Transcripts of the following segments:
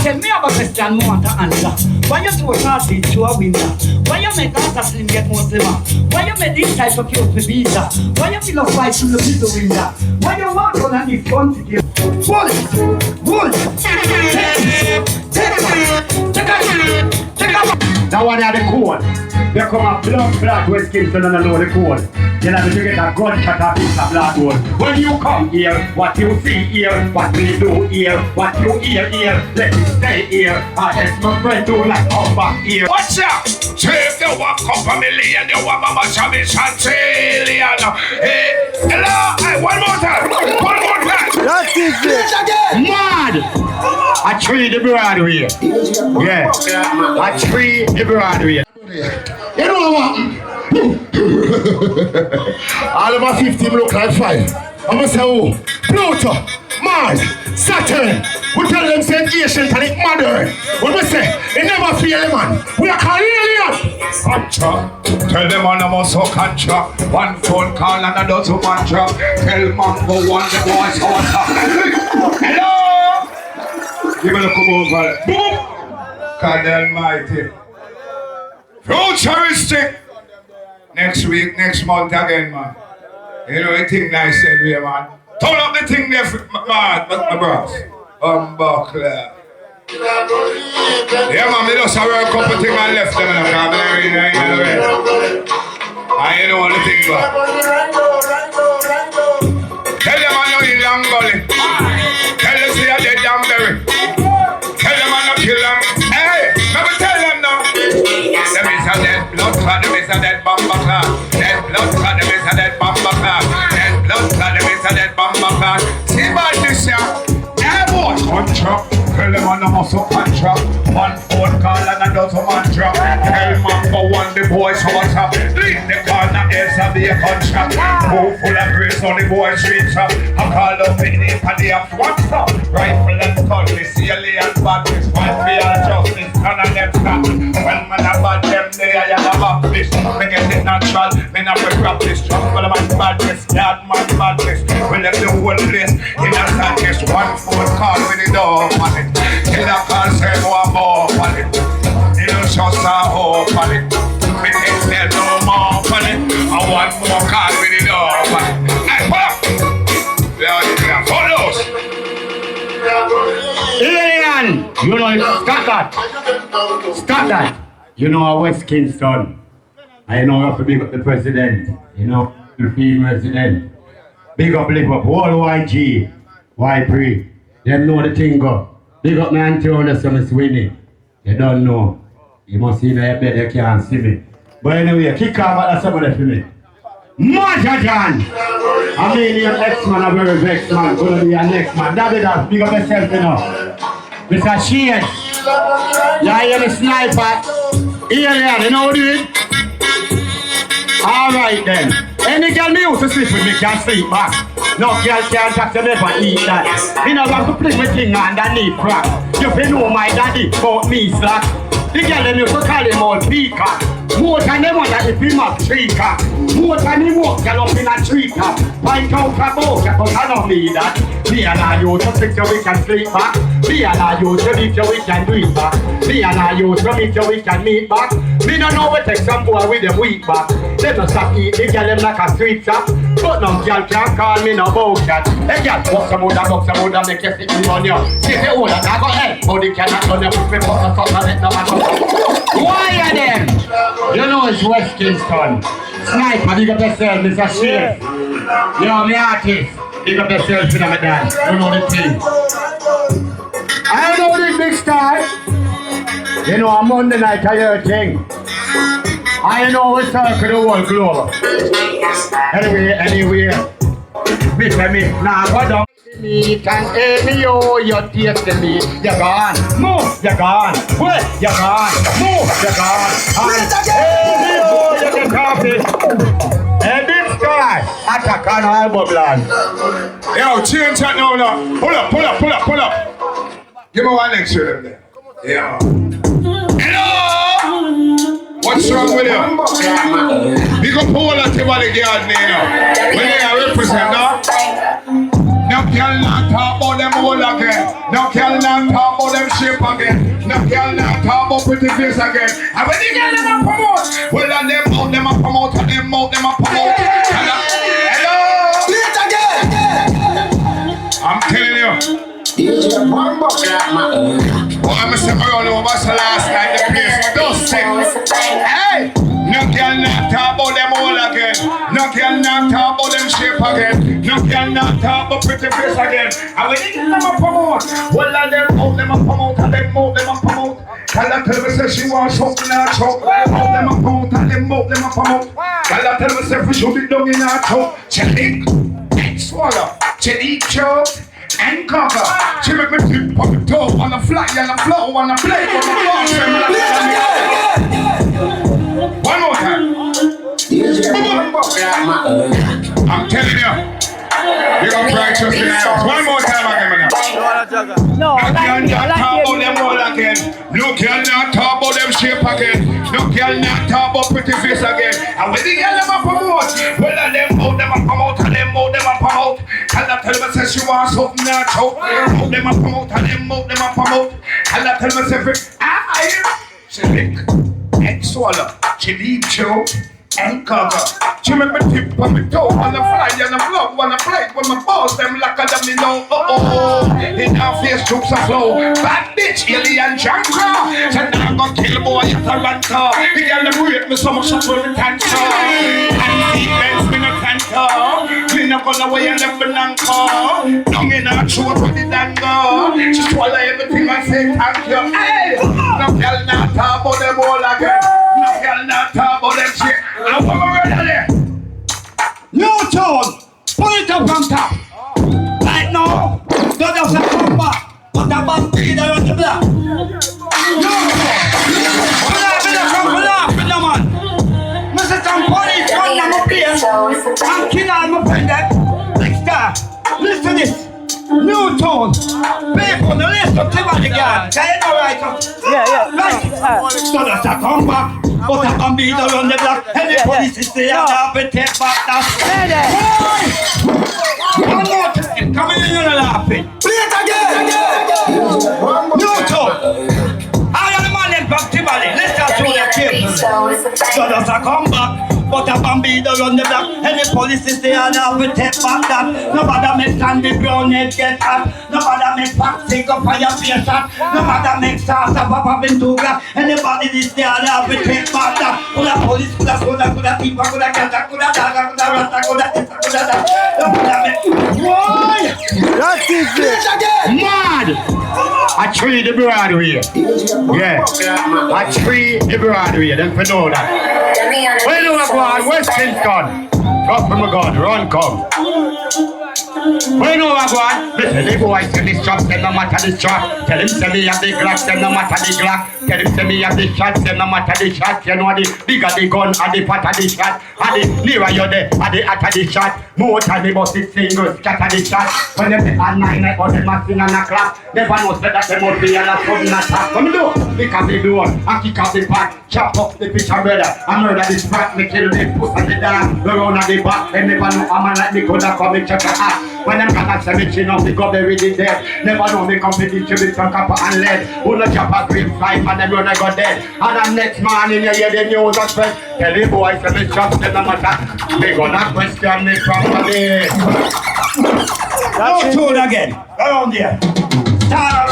Okay, me have a question I want to answer. Why you throw sausage to a window? Why you make assassin get more slimmer? Why you make this type of cute visa? Why you feel a fight through the middle window? Why you walk on and this quantity? Pull it! Take it! That one are the code. They come up blood, West Kingston and I know the code. You have to get a gunshot off piece of blood hole. When you come here, what you see here, what we do here, what you hear here, let it stay here. As my friend do like come back here. Watch out! If you want couple million, you want mama chubby chantillion. Hey, hello, hey, one more time. That is it. Mad! I treat the Broadway. Yeah. I treat the Broadway. You know what? All of my 15 look like 5. I'm gonna say, oh, Pluto, Mars, Saturn. We tell them say ancient and it modern. When we say, it never fail, man. We are Canadian. Contra. Tell them on the muscle contra. One phone call and a dozen mantra. Tell Mango one the boys order. Hello. Give me a come over. Boom. God Almighty. Futuristic. Next week, next month again, man. You know the thing nice said we, man. Turn up the thing there, man, my bros. Buckler. Yeah, man, me just have a couple things and left them in the car. And you know the thing, man. Tell them I know you long gully. Tell them say I dead damn berry. Tell them I no kill them. Hey, let me tell them now. Them is a dead blood clot, them is a dead bomber clot. Dead blood clot, them is a dead bomber clot. Dead blood clot, them is a dead bomber clot. See about this here? Hey boy, contra. Tell them on the muscle contra. One phone call and a dozen mantra. Tell Mango one the boys what's up. Leave the corner else of the contract. Move full of grace on the boys streets up. I call up in the party of what's up. Rifle and cutlass, CLA and badness. Fight for your justice, none of them stop. When man a bad them day, I am a baptist. Me get it natural, me not be practice. Trouble man badness, yard man badness. We left the whole place in a sadness. One phone call with the door on it. Till I call say one more on it. You know just a hope on it. Me think there's no more on it. I want more call with the door on it. Hey, pull up! Yeah, Footloose! Alien! You know, stop that! Stop that! You know our West Kingston. I know you have to big up the president. You know, the field resident. Big up, live up, all YG, Y3. Them know the thing go. Big up my auntie on the summer swinging. They don't know. You must see my bed, they can't see me. But anyway, kick off at the summer for me. Majajan! I mean, your ex-man, a very vexed man, gonna be your next man. David, big up yourself, you know. Mr. Sheen, you hear the sniper? Alien, you know what you do? Alright then. Any girl me used to sleep with me can sleep back. No girl can't talk to me never eat that. Me no want to play with thing underneath crack. You feel know my daddy about me slack. The girl them used to call him all peacock. More than them one that if him up tree cock. More than him walk girl up in a tree top. Find out about it, but I don't need that. Me and I used to think we can sleep back. Me and I used to meet you we can do it back. Me and I used to meet you we can meet back. Me no know we take some boy with them weak back. They no stop eat the girl them like a street shop. But no girl can't call me no bullshit. Hey girl, box some wood and make you sit me on you. See the older I go help, but they cannot run you. Me put a cut on it no matter. Why are them? You know it's West Kingston. Sniper, big up yourself, Mr. Sheen. Yo, me artist. Big up yourself in my dance. You know the thing. I know this big star. You know on Monday night I hear a thing. I know we circle the whole globe. Anyway. Mr. Me, now go down. Me can me oh, you're tasting me. You're gone, move, you're gone. Wait, you're gone, move, you're gone. Me oh, you get coffee. Hey, big sky, attack on all bubblan. Yo, change that now. Pull up. Give me one lecture there. Yeah. Hello! What's wrong with you? Big up all of the valley garden here. When they represent now. No girl not talk about them all again. No girl not talk about them shit shape again. No girl not talk about pretty face again. And when the girl them a promote, well and them out them a promote, and them out them a promote. Hello. Play it again. I'm telling you. Well, I'm saying around over the last night the place was dusty. Hey! No girl not talk about them all again. No girl not talk about them shape again. No girl not talk about pretty face again. And when they get them a promote, well and them out them a promote, and them out them a promote. Tell her tell me say she wants something in her choke. Out them a promote, and them out them a promote. Tell her tell me say we should be down in her choke. Check, swallow, check, choke. And cover. She make me flip on the toe, on the fly, on the flow, on the blade, on the floor. One more time. I'm telling you. You're gonna cry just in the house. One more time again. No, girl not talk about them all again. No girl not talk about them shape again. No girl not talk about pretty face again. And when the girl them a promote, well and them out them a promote, and them out them a promote. Tell me say she wants something in her choke. Out them a promote, and them out them a promote. Tell me say she lick and swallow. She leave choke and cover. She make me tip on my toe, on the fly, on the flow, on the plate. When my balls them like a dummy know. In her face troops a flow. Bad bitch, alien junker. Said now I'm gonna kill boy at a ranter. The girl them rate me so much up with the cancer. And defense me no canter. Me no gonna away and left me nanker. Down in her throat with the danger. She swallow everything and say thank you. Hey, no girl not talk about them all again. No girl not talk about them shit. I want my brother there. New tone, pull it up on top. Right now, don't have to come back. Put a band together on the block. New tone. Pull up, man. Mr. Tom Police, one of my players. I'm killing all my friends. Next time, listen to this. New tone. People, the list of Timothy guard. Can you know right up? Yeah. Right. So that's a come back. But I can be the on the block. And the police is there. I'll be take back that. One more time. Come in and laughing. Play it again. New tone. I am the man in from Timothy. Listen to the people. So that's a come back. But a bambino run the block. And the police is there and I will take back that. Nobody make Sandy Brown head get hot. Nobody make Pac take up fire face shot. Nobody make Sasa Papa Ventura. And the body is there and I will take back that. Coulda police, coulda soda, coulda tipa, coulda gata, coulda daga, coulda rasta, coulda this, coulda that. Nobody make. Why? That is it. Mad! I tree the Broadway. Yeah. I tree the Broadway. Then for know that. Where do I go on? West Kingston. Come from a gun. Run, come. Where do I go on? Listen, the boy say this shot, say no matter the shot. Tell him say me have the Glock, say no matter the Glock. Tell him say me have the shot, say no matter the shot. You know the bigger the gun, and the fatter the shot. And the nearer you're there, and the hotter the shot. More time the bus is single, scatter the shot. When they say at 9 night, but they must sing on a clap. Never know say that they must be on a sudden attack. Come do, pick up the door, and kick up the pack. Chop up the fish and brother, and murder the sprat. Me kill the puss and the dog, the round of the back. They never know a man like me could have come and check the ass. When them cannot say me chin up, they go bury the dead. Never know me competition with some copper and lead. Who no chop a grave fight and them run I go dead. And the next morning you hear the news and spread. Tell the boys say me chop them no matter. They gonna question me properly. No tune again. Around here. Star.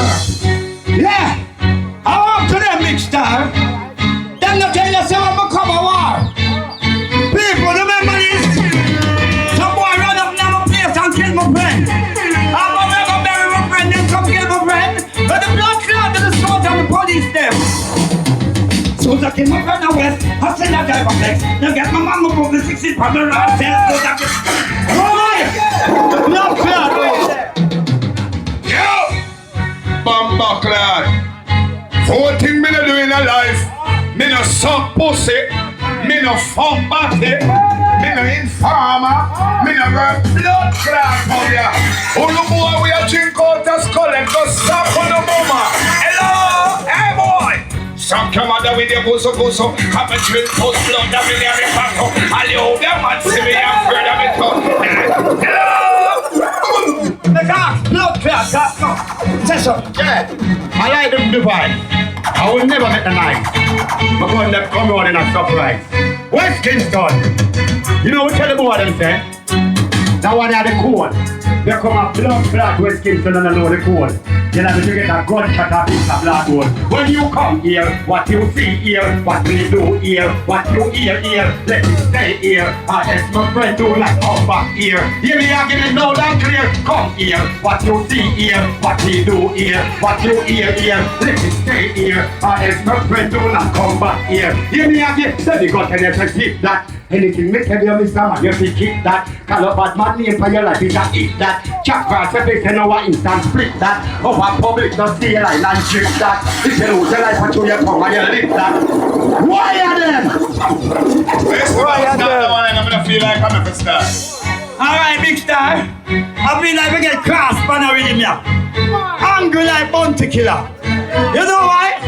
Yeah. I want to them big star. Them no tell you say I'm a come a war. People remember this. Some boy run up now my place and kill my friend. I'm gonna bury my friend and come kill my friend. But the blood clot to the sword and the police them. So I kill my friend out west. I send that driver flex. Now get my mama from the 60 from the round set. So that get. Boy! The blood clot. Yo! Bamba clot. 14 me no do in a life. Me no suck pussy. Me no fuck body. Me no informer. Me no run blood clot for ya. All the boy we a drink out a Skully and go stop on the mama. Hello, hey boy. Suck your mother with your bozo. Have a drink post blood that will never back up. All you them man see me afraid of it. Hello. The gas, blood clot. Yeah, I like them divide. I will never make the night. Because they come on in a surprise. West Kingston. You know what tell the boy them say? That one are the code. They come up blood West Kingston and I know the code. You know to get a gunshot a piece of blood hole. When you come here, what you see here, what we do here, what you hear here, let it stay here. As my friend do like come back here. Hear me argument loud and clear. Come here, what you see here, what we do here, what you hear here, let it stay here. As my friend do like come back here. Hear me again, let me go and keep that. Anything make you miss man, you have to keep that. Call up bad man name for your life, you can eat that. Chuck grass, if they say no one instant split that. Over public, don't see your line and drip that. If you lose your life, to your tongue and you lick that. Why are them? Why are them? I'm gonna feel like I'm a star. Alright, big star. I feel like we get cross banner with him here. Angry like bounty killer. You know why?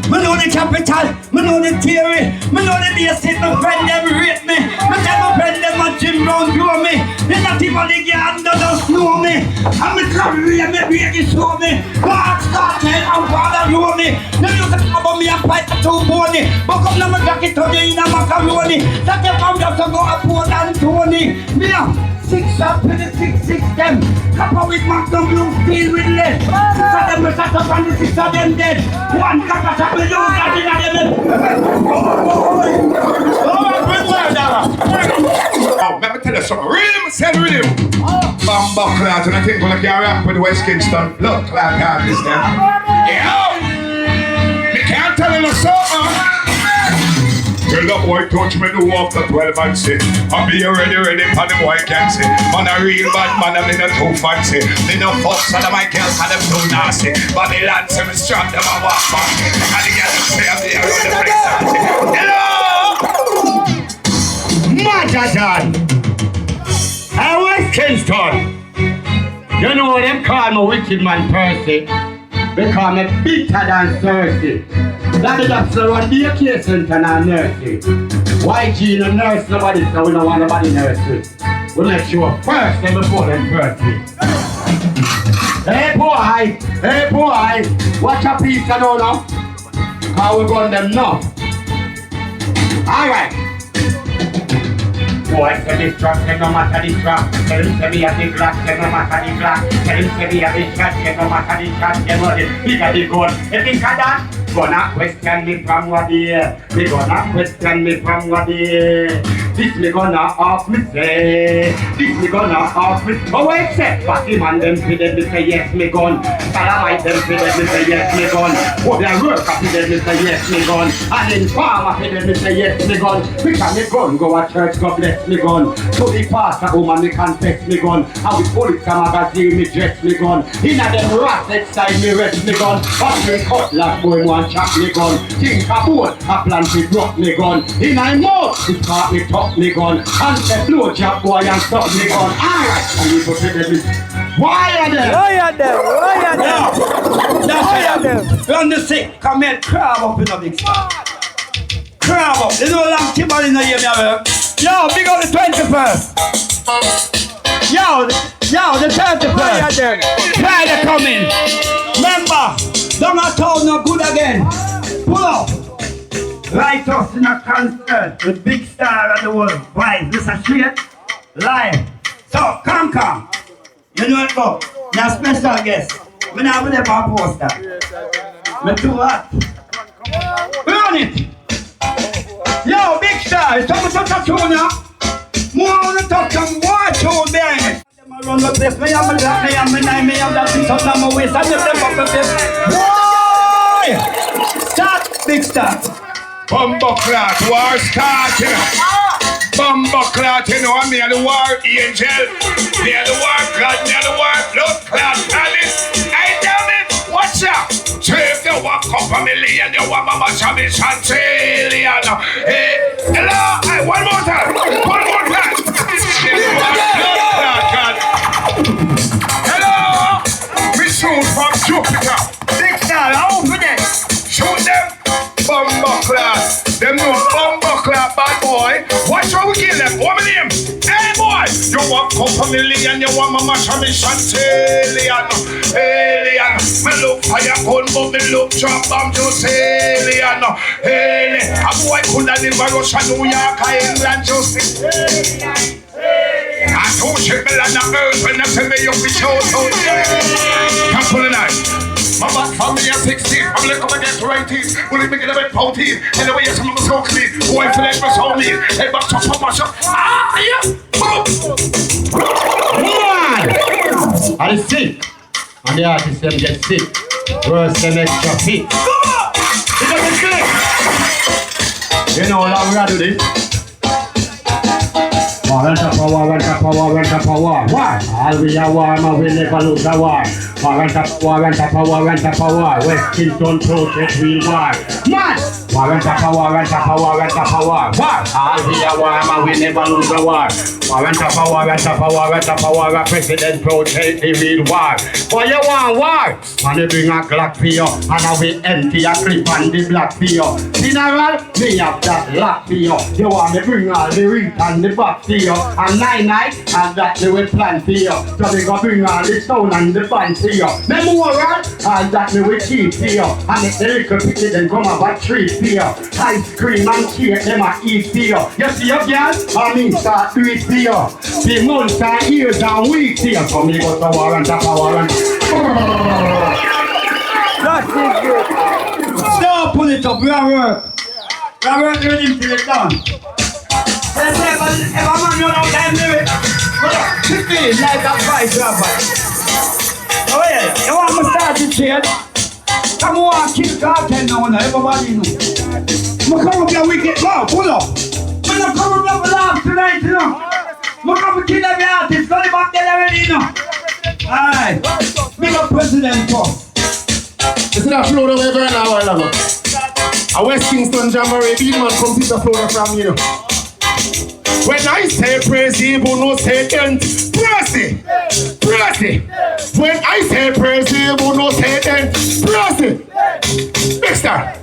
Me know the capital, me know the theory, me know the basic, my friend them rate me. Me tell my friend them a gym round grow me. They not even the girl that don't know me. And me carry me baby show me. God start tell and father know me. They used to talk about me and fight the two pony. But come now me jacket to the in a macaroni. That you come just to go up Port and Tony. Me a 6 up with the 6 them. Couple with Magnum blue steel with lead. 6 of them we sat up and the 6 of them dead. One cat up with you got in them. Oh, let me tell you something. Rhythm, said rhythm. Bamba clot, and I think when I can rap with West Kingston, blood clot artist then. Yeah. Me can't tell you something. Tell the boy touch me do up the 12 and say I'll be ready for the boy can say man a real bad man and me not too fancy. Me no fuss and my girls and them too nasty. Babylon say me strap them and walk back. And the girls say I'm here on the place. Hello! Majajan! I West Kingston. You know them call me wicked man Percy. They call me bitter than Cersei. That is a slow and be a case center and nursing. YG no nurse nobody, so we don't want nobody nursery. We make sure first them before them Percy. Hey boy, watch a piece of now. How we gun them now. Alright. Boy, say this truck, say no matter this truck. Tell him say me a big rock, say no matter the black. Tell him say me a big shot, say no matter the shot. Say no the bigger the gun. You think of that? Gonna question me from what here. Me gonna question me from what here. This me gonna ask me say. This me gonna ask me. Oh except Fatty man them for them me say yes me gun. Salamite them for them me say yes me gun. Oh their worker for them me say yes me gun. And in farmer for them me say yes me gun. Because me gun go a church God bless me gun. To the pastor woman me confess me gun. How we pull it some magazine me dress me gun. Inna them rats inside me rest me gun. But me cutlass boy one chop me gun. Think a boat a plan to drop me gun. In my mouth it caught me top me gun. And the blow job boy and stop me gun. Alright, and you put it. Why are they? Why are them? That's them. Run the sick, come here, crab up in the big star. Crab up, there's no long table in the year. Yo, big up the 21st. Yo, the 31st. Try to come in. Remember, don't have told no good again. Pull up. Light us in a concert with big star of the world. Why? This a straight live. So, come. You know it go. Now special guest. We not with them on poster. Me too hot. Run it. Yo, big star. It's time to touch a tune now. More on the touch and watch tune behind it. I run the place. Me have my black, me have my nine, me have that piece of my waist. I lift them up the place. Why? Start, big star. Bumbo clot, war starting. Bumbo clot, you know me and the war angel. Me and the war god, me and the war blood clot palace. Hey damn it, watch out. So if you walk up a million, you want mama shabby chantillion. Hey, hello, hey, one more time. Hello, we shoot from Jupiter. Big star, I open it. Shoot them. Bumbo class, them no bumbo class bad boy. Watch how we kill them. What my name? Hey boy, you want couple million, you want my match a mission alien. Alien, me look fire gun, but me look drop bomb just alien. Alien, a boy coulda live a Russia, New York, England, just alien. I told you me land on earth when I tell me you be show so. Can't pull it out. My back family at 16, I'm like, come and get right teeth. Will it make it a bit pouty? And the way you some of us so clean. Boy, feel like my soul me. Hey, back to pop my shop. Ah, yeah. Boom! And it's sick. And the artist them get sick. Worse than extra feet. It doesn't click. You know how we are do this? War and power, and power, and power. Why? All we are war, and we never lose a war. War and power, and power, and power. West Kingston protest real war. Man! War and power, and power, and power. Why? All we are war, and we never lose a war. War and power, and power, and power. President protest the real war. Why you want war? And they bring a Glock for you, and we empty a clip on the black for you. General, me have that lock for you. You want me bring all the reef and the back for you. And 9-9, and that they will plan for you. So they go bring all the stone and the band for you. Memorial, and that they will keep for you. And if the little picture then come up a treat for you. Ice cream and cake, them a eat for you. You see your girl? I mean start do it for you. The months and years and weeks for you. So me go to war and power and... That's it, good. Stop, pull it up, we are work. We are working with him till it's done. Let's say, if a man run out time limit, it feels like a price rapper. Oh yeah, you want me start the trade? Come on, kill cartel now, everybody know. I'm come up your wicked now, pull up. I'm come up the laugh tonight, you know. I'm come to kill every artist, Skully back there already, you know. Alright, big up President first. You see that flow away burn a while ago? A West Kingston Jamboree, big man come pick the flow from you know. When I say praise, you no say then praise it. Praise it. When I say praise, you no say then praise it. Next time.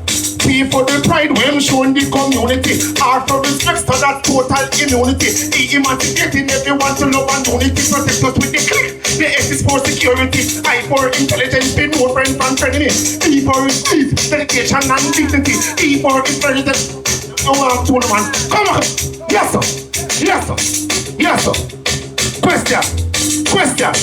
Pay for the pride when showing the community. R for respect to that total immunity. Emancipating everyone to love and unity. Protect us with the click. The S is for security. I for intelligence, be no friend and friendly. E for speed, dedication and dignity. E for intelligence. No one to the man. Come on. Yes sir. Yes sir. Yes sir. Question. Question.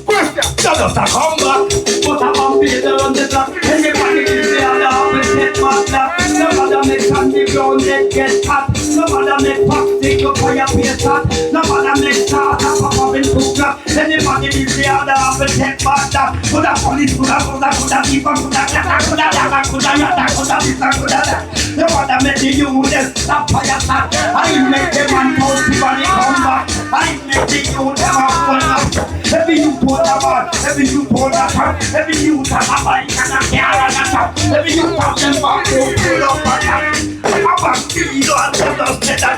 Question. Just a come back, but I'm on Peter on the block. Anybody can say I'm the office, get my black. No matter make on the ground, let get hot. No matter make pop, take up for your face hot. No matter make start, pop up in 2 o'clock. Anybody can say I'm the office, get my black. Put a police, put a people, put a no matter make the youth, stop fire start. I make them and post people, they come back. I make the youth, them a full up. Every youth hold a man, every youth hold a man, every youth have a bike and a car and a top. Every youth have them back to pull up a top. I'm back to you and tell us that.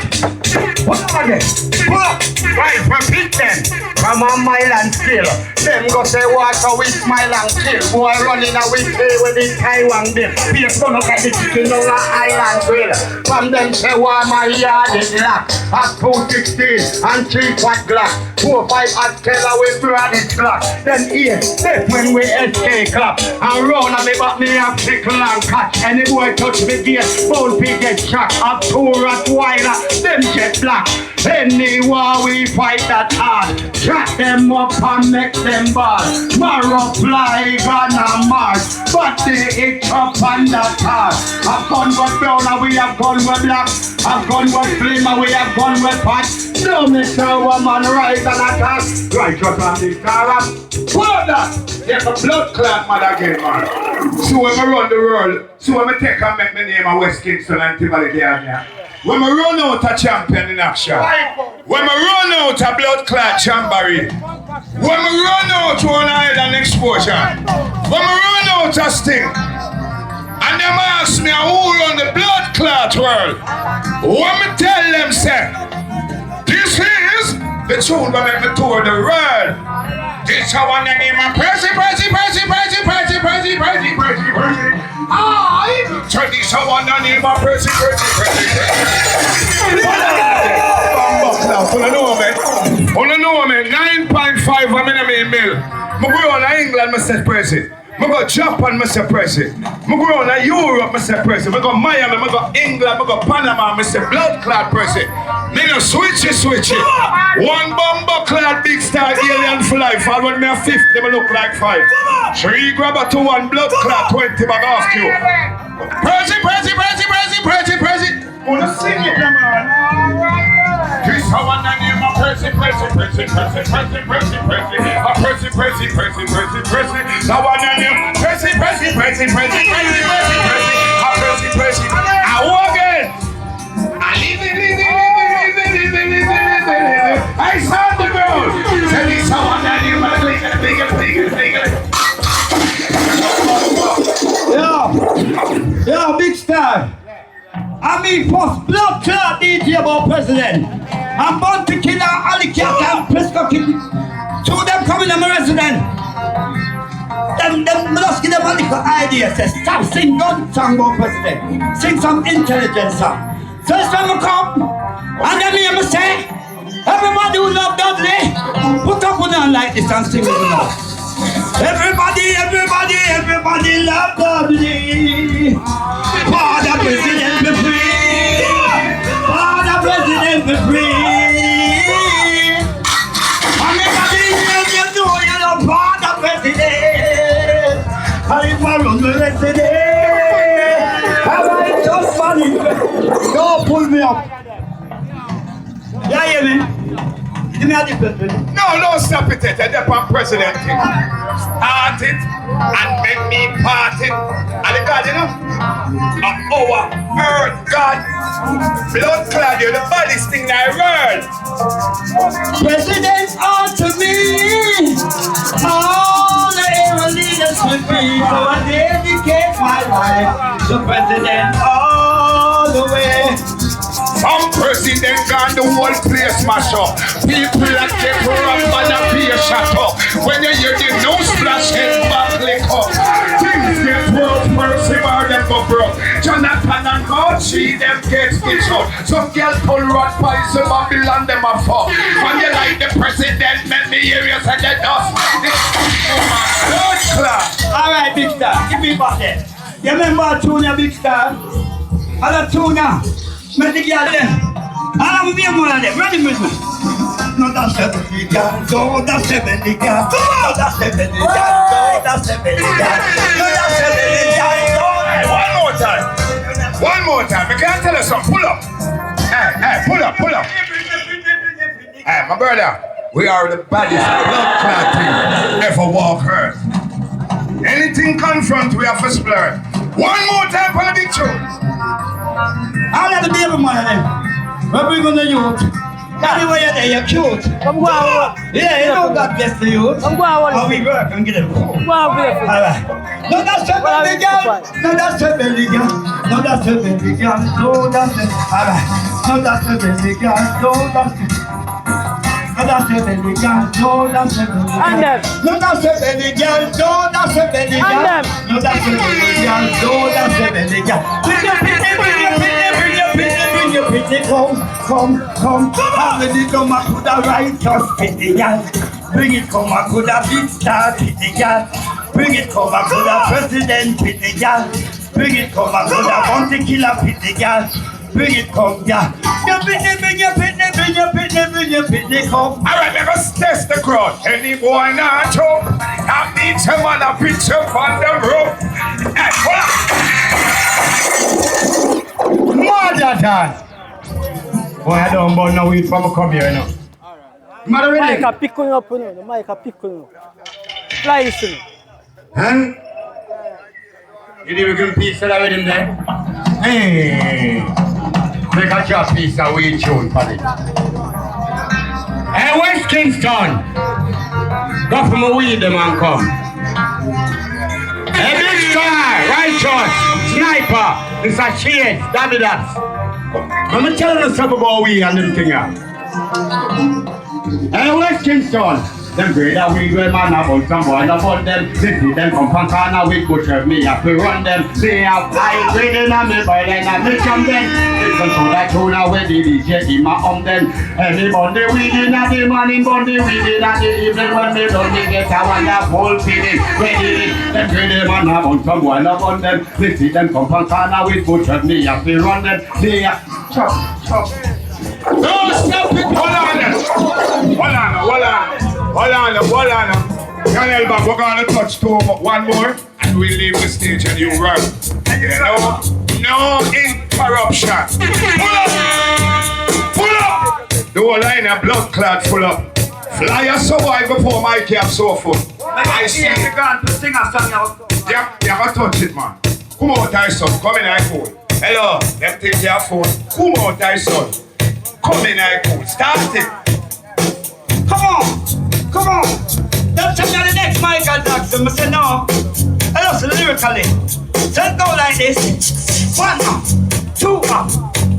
Pull up again, pull up. Right, repeat them. Come on, my land still. Them go say water with smile and kill. Boy running away play with the Taiwan bill. Pierce gonna look at the chicken on the island grill. From them say why my yard is locked. At 216 and 3 fat glass. 4-5 at Keller with branded clock. Then 8, that's when we SK clap. And round and me back me have pickle and catch. Any boy touch me gate, bone pig get shot. Up 2 rat wider, them jet black. Any war we fight that hard. Track them up and make them ball. Marrow fly, gonna march. But they hit up on that hard. I've gun with brown and we have gun with black. I've gun with flame and we have gun with pot. No Mr. Woman rise and attack. Right up on the car. Pull up that. There's a blood clot mother again, man. So when I run the world, so when I take and make my name a West Kingston and Tivoli there. When I run out a champion in action. When I run out a blood clot jamboree. When I run out one island exposure. When I run out a sting. And them ask me who run the blood clot world. When me tell them say, this is the tune that make me tour the world. This I want to name a Percy. So this I want to name a Percy. Now, full of know, man. Wanna know me? 9.5 I'm in a mill. I go on to England, Mr. President. I go Japan, Mr. President. I go on to Europe, Mr. President. I go Miami, I go England, I go Panama, Mr. Blood Clot President. Me no switch it. One bomber clad big star alien for life. All when me a 50, me look like 5. 3 grabber to 1 blood clot, 20 bag off you. Prezi. Wanna sing it, man? This how I name my Prezi. Now I name Prezi. I walk in. I saw the girl. Tell me so I name my Yo, big star. I mean, first blood clot DJ about president. I'm born to kill Ali Cat and Prescott Kid. 2 of them coming to my resident. Them must give them a little idea. Say, stop sing gun song about president. Sing some intelligence song. So it's time to come. And then me must say, everybody who love Dudley, put up on like this and sing with us. Everybody love Dudley. Father President be free. Father President be free. Everybody you know you love Father President. And if I run the resident, I just money. Don't pull me up. Yeah, hear me? No, stop it. They're president. Start it and make me part it. And the God, you know, our earth God, blood clot, you're the baddest thing in the world. President unto me, all the era leaders with me, so I dedicate my life to President all the way. Some president gone the whole place mash up. People that get robbed and a beer shut up. When you hear the news flash head back lick up. Things get worse, mercy bar them go broke. Jonathan and Archie them get stitched up. Some girls pull rod pies to Babylon them a fuck. When you like the president, let me hear you say the dust. Blood clot. Alright, Big Star, give me back there. You remember Tuna, Big Star? And a Tuna. Met the girl there. I will be one of them. Ready with me? No, that's 70 girl. No, that's 70 girl. No, that's 70 girl. No, that's 70 girl. No, that's 70 girl. One more time. I can't tell you something. Pull up. Hey, pull up. Hey, my brother. We are the baddest blood clotting ever walk earth. Anything confront, we have to splurge. One more time for the big tune. I'll let the baby one of them. We're bringing the youth. That's why you're there, you're cute. Yeah, you know God bless the youth. How we work and get it. Alright. No, that's a belly girl. No, that's a belly girl. No, that's a belly girl. No, that's a... Alright. No, that's a belly girl. No, that's a... No, that's a belly girl. No, that's a belly girl. No, that's a belly girl. No, that's a belly girl. No, that's a belly girl. No, that's a belly girl. Bring your pretty, come. How many come I could have right just pretty girl. Bring it come I could have big star pretty girl. Bring it come I could have president pretty girl. Bring it come I could have bounty killer pretty girl. Bring it come, yeah. Bring your pretty, come. Alright, let us test the crowd. Any boy not choke. I need someone a picture on the rope. Hey, Mother dance. Boy, I don't burn no weed from a come here, you know. Mother really? Mic a pick on up, you know. The mic a pick on up. Fly this thing. Huh? You didn't give a piece of that with him there? Hey. Make a job piece of weed tune for it. Hey, West Kingston. Go from a weed, them and come. Hey, big star, righteous, sniper, it's a shade, that. Let me tell you something about weed and them thing. Hey, West Kingston. Them grade a weed where man about some boy about them. They see them come from corner with butcher me have to run them. They have high grade in a me boy then a me jump them. Listen to that tune where the DJ him a them. Everybody weed in a the morning, body weed in a the evening when they done they get a wonderful feeling. Ready, them grade man about some boy about them. They see them come from corner with butcher me have to run them. They have chop. No, stop it. Hold on. Daniel, but we're going to touch two, but one more, and we leave the stage and you run. You know, no interruption. Pull up. The whole line of blood clot full up. Fly survive before my cap so full. I see. You're going to sing a song out. Yeah, you have to touch it, man. Come on, Tyson. Come in, iPhone. Hello, them take your phone. Come on, Tyson. Come in, iPhone. Start it. Come on. Don't tell me the next Michael Jackson. I say no. I love lyrically. So it go like this. 1 up, 2 up,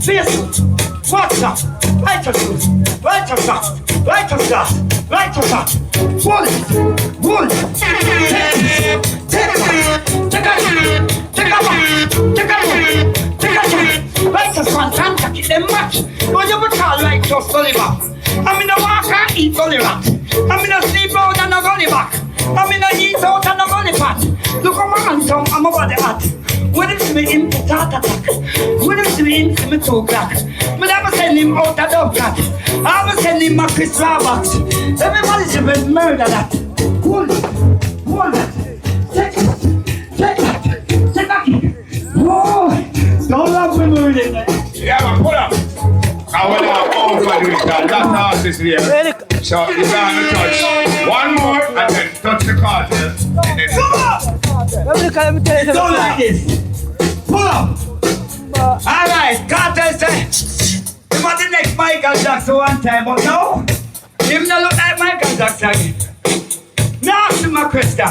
Facebook, WhatsApp, right to truth, right to fact, right to start, right to fact. Wool. Take a right to front, keep them match. But you would call right to Skully. I'm in the walk and eat gully rat. I'm in the sleep out and a gully back. I'm in the eat out and a gully pat. Look at my handsome, I'm about the hat. When him see me in the heart attack. When him see me in, see me 2 o'clock. Me never send him out a dog cat. I never send him a Chris Roberts. Everybody should be murder that. Hold it. Take it. Oh, don't love me murdering it. Yeah, man, pull up. I want to overdo it. That's how this here. So you're going to touch one more and then touch the cartel. And then Let me tell you don't like this. Pull up. Alright, cartel say he was the next Michael Jackson one time, but now him not look like Michael Jackson. Now ask him a question.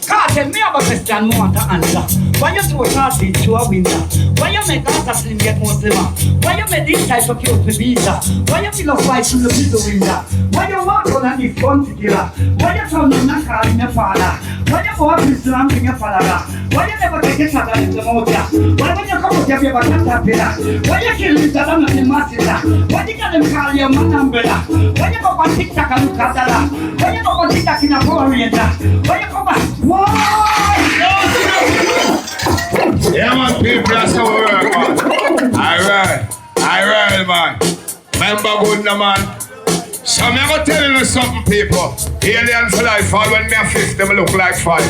Cartel, me have a question I want to answer. Why you throw cartel to a window? Why you make assassin get more slimmer? Why you make this type of cute with visa? Why you feel a fight to the middle window? Why you walk on and this gun together? Why you turn on and call your father? Why you go up to Islam to your father? Why you never take a shot at the motor? Why when you come out you have a caterpillar? Why you kill Mr. Donald the Master? Why you get them call your man umbrella? Why you go on TikTok and look at that? Why you go on TikTok in a Power Ranger? Why you come back? Why? yeah, man, people, that's how we work, man. Alright, man. Remember good, no, man. So I'm going to tell you something, people. Aliens life, all when me a 50, them look like 5.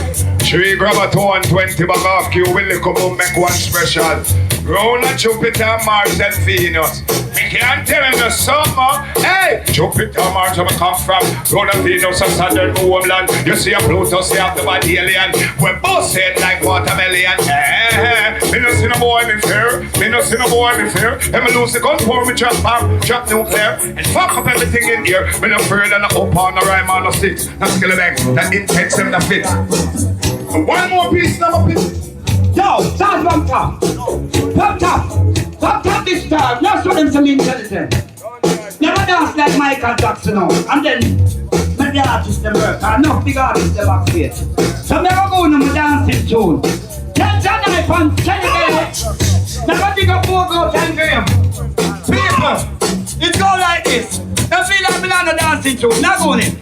3 grab a 2 and 20 back off you, will come on, make one special. Round a Jupiter, Mars and Venus. Me can't tell you something. Hey, Jupiter, Mars, where I come from. Round a Venus and Saturn, homeland. You see a Pluto, see after body alien. We're both head like watermelon. Me no see no boy in fear. Me no see no boy in fear. And me lose the gun for me drop bomb, drop nuclear. And fuck up everything in here. Me no afraid and no up on, no rhyme on, no sticks. No skill of them, that intense them, the fit. One more piece, number piece. Yo, start from top. From top this time. That's what them some intelligent. Never dance like Michael Jackson now. And then make the artists them work. And enough big artists them backstage. So never go on my dancing tune. Tell John Knife and tell you again. Never dig up more go 10 Graham. People, it go like this. Don't feel like me on the dancing tune. Now go on it.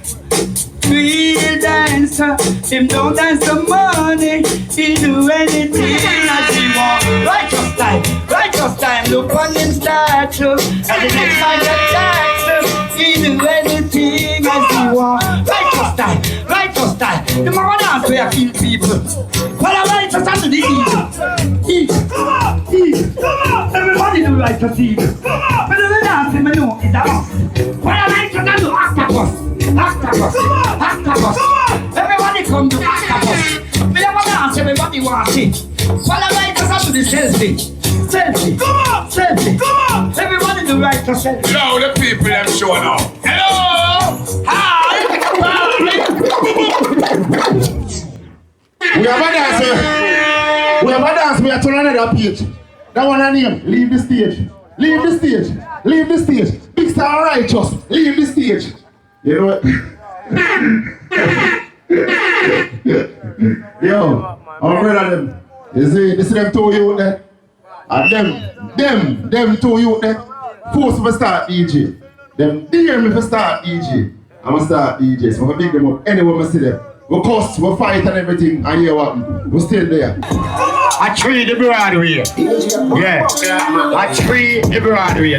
Real dancer, him don't dance the money, he do anything as he want. Righteous time, look on him statue, and the next Michael Jackson, he do anything as he want. Righteous time, the more dance where I kill people. But I righteous under the evil. Everybody do righteous evil. But the dance him know is a must. But I righteous and do octopus. Octopus. Everybody come to octopus. We never dance, everybody wants it. Follow right us up to the selfie. Come on. Everybody do right to selfie. Now the people them show now. Hello. Hi. We have a dance. We are turning another page. That one a name. Leave the stage. Big Star Righteous. Leave the stage. You know what? Yo, I'm brother them. You see them two youth there? And them two youth there. Force me to start DJ. Them dare me to start DJ. I'm gonna start DJ. So I'm gonna pick them up anywhere I see them. We cuss, we fight and everything, and hear what we still there. I treat the Broadway. Yeah. I treat the Broadway.